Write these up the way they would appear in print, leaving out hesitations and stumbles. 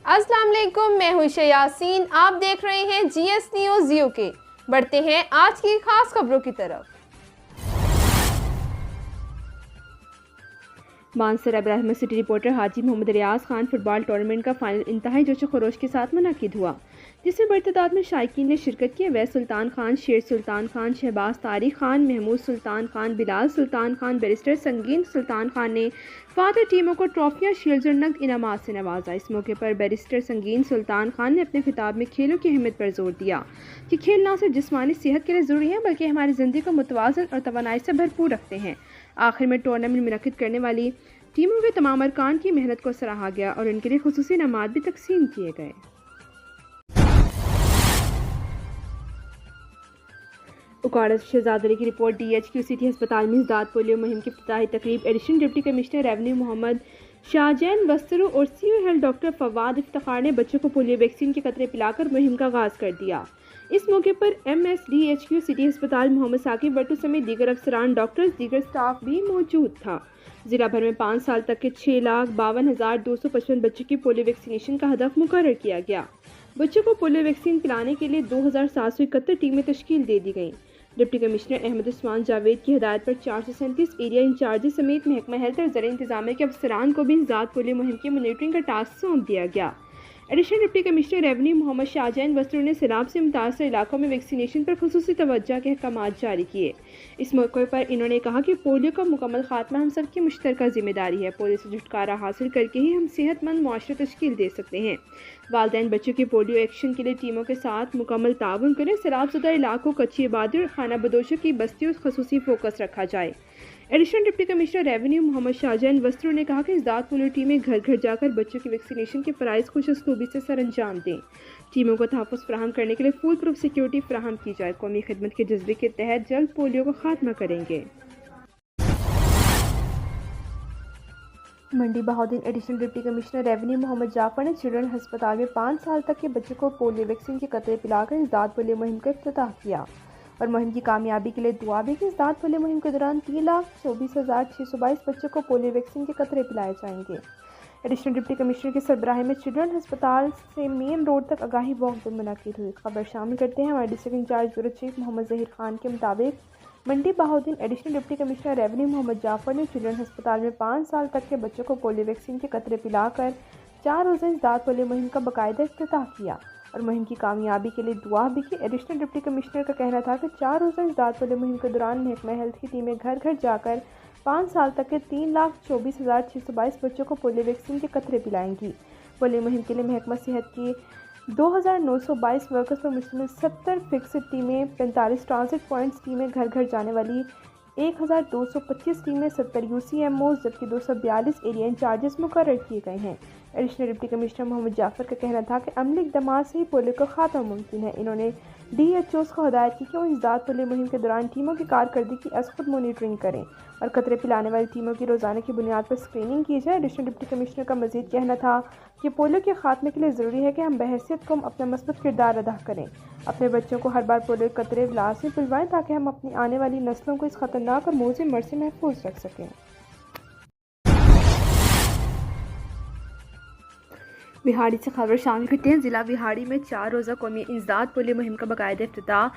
अस्सलाम वालेकुम, मैं हूं यासीन। आप देख रहे हैं जीएस न्यूज़ यूके। बढ़ते हैं आज की खास खबरों की तरफ। मानसर इब्राहिम में सिटी रिपोर्टर हाजी मोहम्मद रियाज खान फुटबॉल टूर्नामेंट का फाइनल इंतहाई जोश व खरोश के साथ मुनाकिद हुआ, जिसमें बड़ी तादाद में शायकीन ने शिरकत की। वैस सुल्तान खान, शेर सुल्तान खान, शहबाज तारिक खान, महमूद सुल्तान खान, बिलाल सुल्तान खान, बैरिस्टर संगीन सुल्तान खान ने फातर टीमों को ट्रॉफियां, शील्ड्स और नकद इनामात से नवाजा। इस मौके पर बैरिस्टर संगीन सुल्तान खान ने अपने खिताब में खेलों की अहमियत पर जोर दिया कि खेल न सिर्फ जिस्मानी सेहत के लिए ज़रूरी है बल्कि हमारी ज़िंदगी को मुतवाज़न और तवानाई से भरपूर रखते हैं। आखिर में टूर्नामेंट मुनक्किद करने वाली टीमों के तमाम अरकान की मेहनत को सराहा गया और उनके लिए खुसूसी इनामात भी तकसीम किए गए। उकाड़ा शहजादरी की रिपोर्ट। DHQ सिटी अस्पताल में इज़दाद पोलियो मुहिम की इफ्तिताही तकरीब additional deputy commissioner revenue Mohammad Shahzain Wastru और CO health doctor Fawad Iftikhar ने बच्चों को पोलियो वैक्सीन के कतरे पिलाकर मुहिम का आगाज़ कर दिया। इस मौके पर MSDHQ सिटी अस्पताल मोहम्मद साकिब बट्टू समेत दीगर अफसरान, डॉक्टर्स, दीगर स्टाफ भी मौजूद था। ज़िला भर में 5 साल तक के 6,52,255 बच्चों की पोलियो वैक्सीनेशन का हदफ मुकर्रर किया गया। बच्चों को पोलियो वैक्सीन पिलाने के लिए 2,771 टीमें तश्कील दे दी गईं। डिप्टी कमिश्नर अहमद उस्मान जावेद की हिदायत पर 437 एरिया इंचार्ज समेत महकमा हेल्थ और ज़राई इंतजामिया के अफसरान को भी इज़दाद पोलियो मुहिम की मॉनिटरिंग का टास्क सौंप दिया गया। Additional deputy commissioner revenue Mohammad Shahzain Wastru ने सैलाब से मुतासर इलाकों में वैक्सीनेशन पर खुसूसी तवज्जो के अहकामात जारी किए। इस मौके पर इन्होंने कहा कि पोलियो का मुकम्मल खात्मा हम सब की मुश्तरका जिम्मेदारी है। पोलियो से छुटकारा हासिल करके ही हम सेहतमंद मुआशरा तश्कील दे सकते हैं। वालिदैन बच्चों की पोलियो एक्शन के लिए टीमों के साथ मुकम्मल ताउन करें। सैलाबज़दा इलाकों, कच्ची आबादी और खाना बदोशों की बस्तियों पर खुसूसी फोकस रखा जाए। Additional deputy commissioner revenue Mohammad Shahzain Wastru ने कहा कि इज़दाद पोलियो टीमें घर घर जाकर बच्चों की वैक्सीनेशन के फ़राइज़ खुश उसलूबी से सर अंजाम दें। टीमों को तहफ़्फ़ुज़ फराहम करने के लिए फुल प्रूफ सिक्योरिटी फराहम की जाए। कौमी खिदमत के जज्बे के तहत जल्द पोलियो का खात्मा करेंगे। Mandi Bahauddin additional deputy commissioner revenue Mohammad Jafar ने चिल्ड्रन अस्पताल में 5 साल तक के बच्चों को पोलियो वैक्सीन के कतरे पिलाकर इज़दाद पोलियो मुहिम का इफ्तिताह किया और मुहिम की कामयाबी के लिए दुआ भी की। इज़दाद पोलियो मुहिम के दौरान 3,24,622 बच्चों को पोलियो वैक्सीन के कतरे पिलाए जाएंगे। एडिशनल डिप्टी कमिश्नर की सरबराही में चिल्ड्रन अस्पताल से मेन रोड तक आगाही वॉक भी मुनक्किद हुई। खबर शामिल करते हैं हमारे district incharge bureau chief Mohammad Zaheer Khan के मुताबिक Mandi Bahauddin additional deputy commissioner revenue Mohammad Jafar ने चिल्ड्रन अस्पताल में 5 साल तक के बच्चों को पोलियो वैक्सीन के कतरे पिलाकर 4 रोज़ा इज़दाद पोलियो मुहिम का बाकायदा इफ्तिताह किया और मुहिम की कामयाबी के लिए दुआ भी की। एडिशनल डिप्टी कमिश्नर का कहना था कि 4 रोज़ा इज़दाद पोलियो मुहिम के दौरान महकमा हेल्थ की टीमें घर घर जाकर 5 साल तक के 3,24,622 बच्चों को पोलियो वैक्सीन के कतरे पिलाएंगी। पोलियो मुहिम के लिए महकमा सेहत की 2,922 वर्कर्स पर मुश्तमिल 70 फिक्स्ड टीमें, 45 ट्रांजिट पॉइंट्स टीमें, घर घर जाने वाली 1,225 टीमें, 70 UCMOs जबकि 242 एरिया इंचार्जेस मुकर्रर किए गए हैं। Additional deputy commissioner Mohammad Jafar का कहना था कि अमली इक़दाम से ही पोलियो का खात्मा मुमकिन है। इन्होंने DHOs को हिदायत की कि वो इज़दाद पोलियो मुहिम के दौरान टीमों की कारकर्दगी की अज़ खुद मॉनिटरिंग करें और कतरे पिलाने वाली टीमों की रोज़ाना की बुनियाद पर स्क्रीनिंग की जाए। एडिशनल डिप्टी कमिश्नर का मज़ीद कहना था कि पोलियो के खात्मे के लिए ज़रूरी है कि हम बहैसियत कौम अपना मस्बत किरदार अदा करें। अपने बच्चों को हर बार पोलियो के कतरे लाज़मी पिलवाएं ताकि हम अपनी आने वाली नस्लों को इस ख़तरनाक और मोज़े मर्ज़ से महफूज रख सकें। बिहाड़ी से खबर शामिल करते हैं। ज़िला बिहाड़ी में 4 रोज़ा कौमी इज़दाद पोलियो मुहिम का बाकायदा इफ्तिताह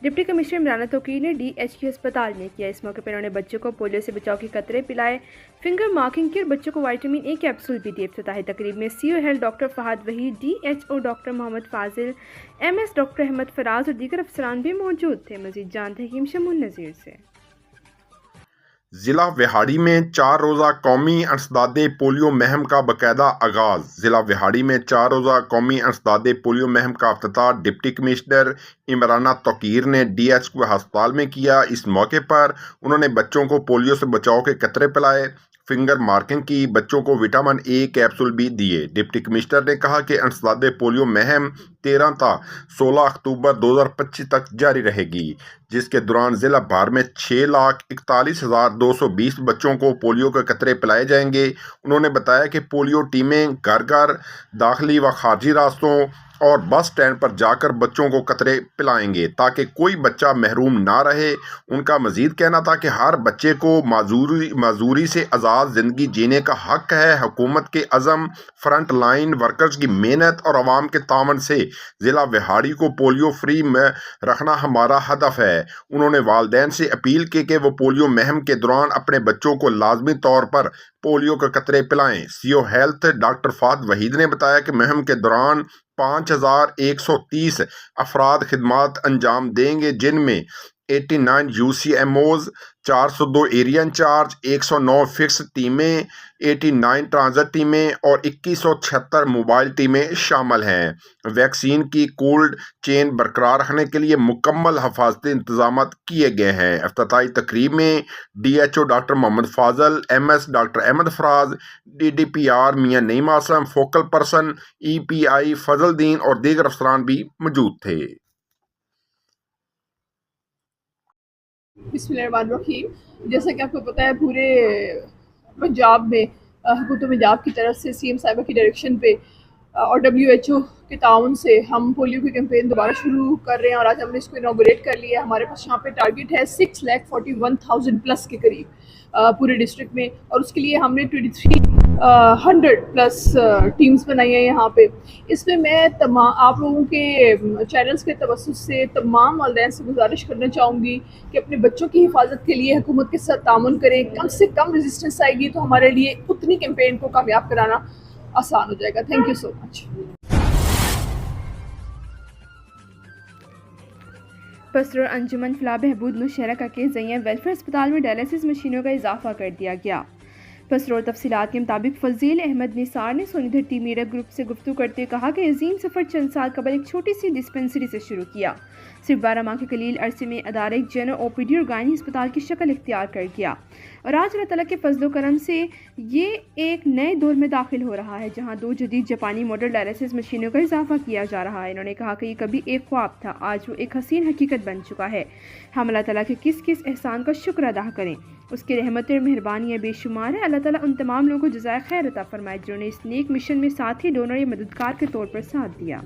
डिप्टी कमिश्नर इमरान तोकीर ने DHQ अस्पताल में किया। इस मौके पर उन्होंने बच्चों को पोलियो से बचाव के कतरे पिलाए, फिंगर मार्किंग की और बच्चों को विटामिन A कैप्सूल भी दिए। इफ्तिताही तकरीब में CO health doctor Fahad Waheed, DHO doctor Mohammad Fazil, MS doctor Ahmad Faraz और दीगर अफसरान भी मौजूद थे। मज़ीद जानते हैं शमून नज़ीर से। जिला विहाड़ी में 4 रोज़ा कौमी इंसदादे पोलियो मुहिम का बाकायदा आगाज़। जिला विहाड़ी में 4 रोज़ा कौमी इंसदादे पोलियो मुहिम का इफ्तिताह डिप्टी कमिश्नर इमरान तोकीर ने DHQ अस्पताल में किया। इस मौके पर उन्होंने बच्चों को पोलियो से बचाव के कतरे पिलाए, फिंगर मार्किंग की, बच्चों को विटामिन A कैप्सूल भी दिए। डिप्टी कमिश्नर ने कहा कि इंसदादे पोलियो मुहिम 13 تا 16 अक्टूबर 2025 तक जारी रहेगी, जिसके दौरान जिला भर में 6,41,220 बच्चों को पोलियो के कतरे पिलाए जाएंगे। उन्होंने बताया कि पोलियो टीमें घर घर, दाखिली व खारजी रास्तों और बस स्टैंड पर जाकर बच्चों को कतरे पिलाएंगे ताकि कोई बच्चा महरूम ना रहे। उनका मजीद कहना था कि हर बच्चे को माजूरी से आज़ाद ज़िंदगी जीने का हक है। हुकूमत के अज़म, फ्रंट लाइन वर्कर्स की मेहनत और आवाम के तामन से ज़िला विहाड़ी को पोलियो फ्री में रखना हमारा हदफ है। उन्होंने वालिदैन से अपील की कि वो पोलियो मुहिम के दौरान अपने बच्चों को लाजमी तौर पर पोलियो के कतरे पिलाएं। CO health doctor Fahad Waheed ने बताया कि मुहिम के दौरान 5,130 अफराद खिदमात अंजाम देंगे, जिनमें 89 UCMOs, 402 एरिया इंचार्ज, 109 फिक्स टीमें, 89 ट्रांजिट टीमें और 2176 मोबाइल टीमें शामिल हैं। वैक्सीन की कोल्ड चेन बरकरार रखने के लिए मुकम्मल हिफाजती इंतजाम किए गए हैं। इफ्तिताई तकरीब में DHO doctor Mohammad Fazal, MS doctor Ahmad Faraz, DDPR Mian Naeem Asim, focal person EPI Fazaldin और दीगर अफसरान भी मौजूद थे। बिस्मिल्लाहिर्रहमानिर्रहीम। जैसा कि आपको पता है, पूरे पंजाब में हुकूमत पंजाब की तरफ से CM साहिबा की डायरेक्शन पे और WHO के ताउन से हम पोलियो की कैंपेन दोबारा शुरू कर रहे हैं और आज हमने इसको इनॉग्रेट कर लिया है। हमारे पास यहाँ पे टारगेट है 6,41,000 प्लस के करीब पूरे डिस्ट्रिक्ट में, और उसके लिए हमने 2,300 प्लस टीम्स बनाई हैं यहाँ पे। इसमें मैं तमाम आप लोगों के चैनल्स के तवज्जुह से तमाम वालिदैन से गुजारिश करना चाहूँगी कि अपने बच्चों की हिफाजत के लिए हुकूमत के साथ तामुन करें। कम से कम रेजिस्टेंस आएगी तो हमारे लिए उतनी कैंपेन को कामयाब कराना आसान हो जाएगा। Thank you so much. Pasrur अंजुमन फलाह बहबूद मुशर्रका के ज़रिए वेलफेयर अस्पताल में डायलिसिस मशीनों का इजाफा कर दिया गया। पसरोर तफसीलात के मुताबिक फजील अहमद निसार ने सोनीधर टीम मीडिया ग्रुप से गुफ्तगू करते हुए कहा कि अजीम सफ़र चंद साल कबल एक छोटी सी डिस्पेंसरी से शुरू किया। सिर्फ 12 माह के कलील अरसे में अदारा एक जनरल OPD और गायनी अस्पताल की शक्ल इख्तियार कर गया, और आज अल्लाह ताला के फजलो करम से ये एक नए दौर में दाखिल हो रहा है जहाँ 2 जदीद जापानी मॉडल डायलिसिस मशीनों का इजाफा किया जा रहा है। इन्होंने कहा कि ये कभी एक ख्वाब था, आज वो एक हसीन हकीकत बन चुका है। हम अल्लाह ताला के किस किस एहसान का शुक्र अदा करें, उसकी रहमतें और मेहरबानियाँ बेशुमार है। अल्लाह ताला उन तमाम लोगों को जज़ाए खैर अता फरमाए जिन्होंने इस नेक मिशन में साथी, डोनर या मददगार के तौर पर साथ दिया।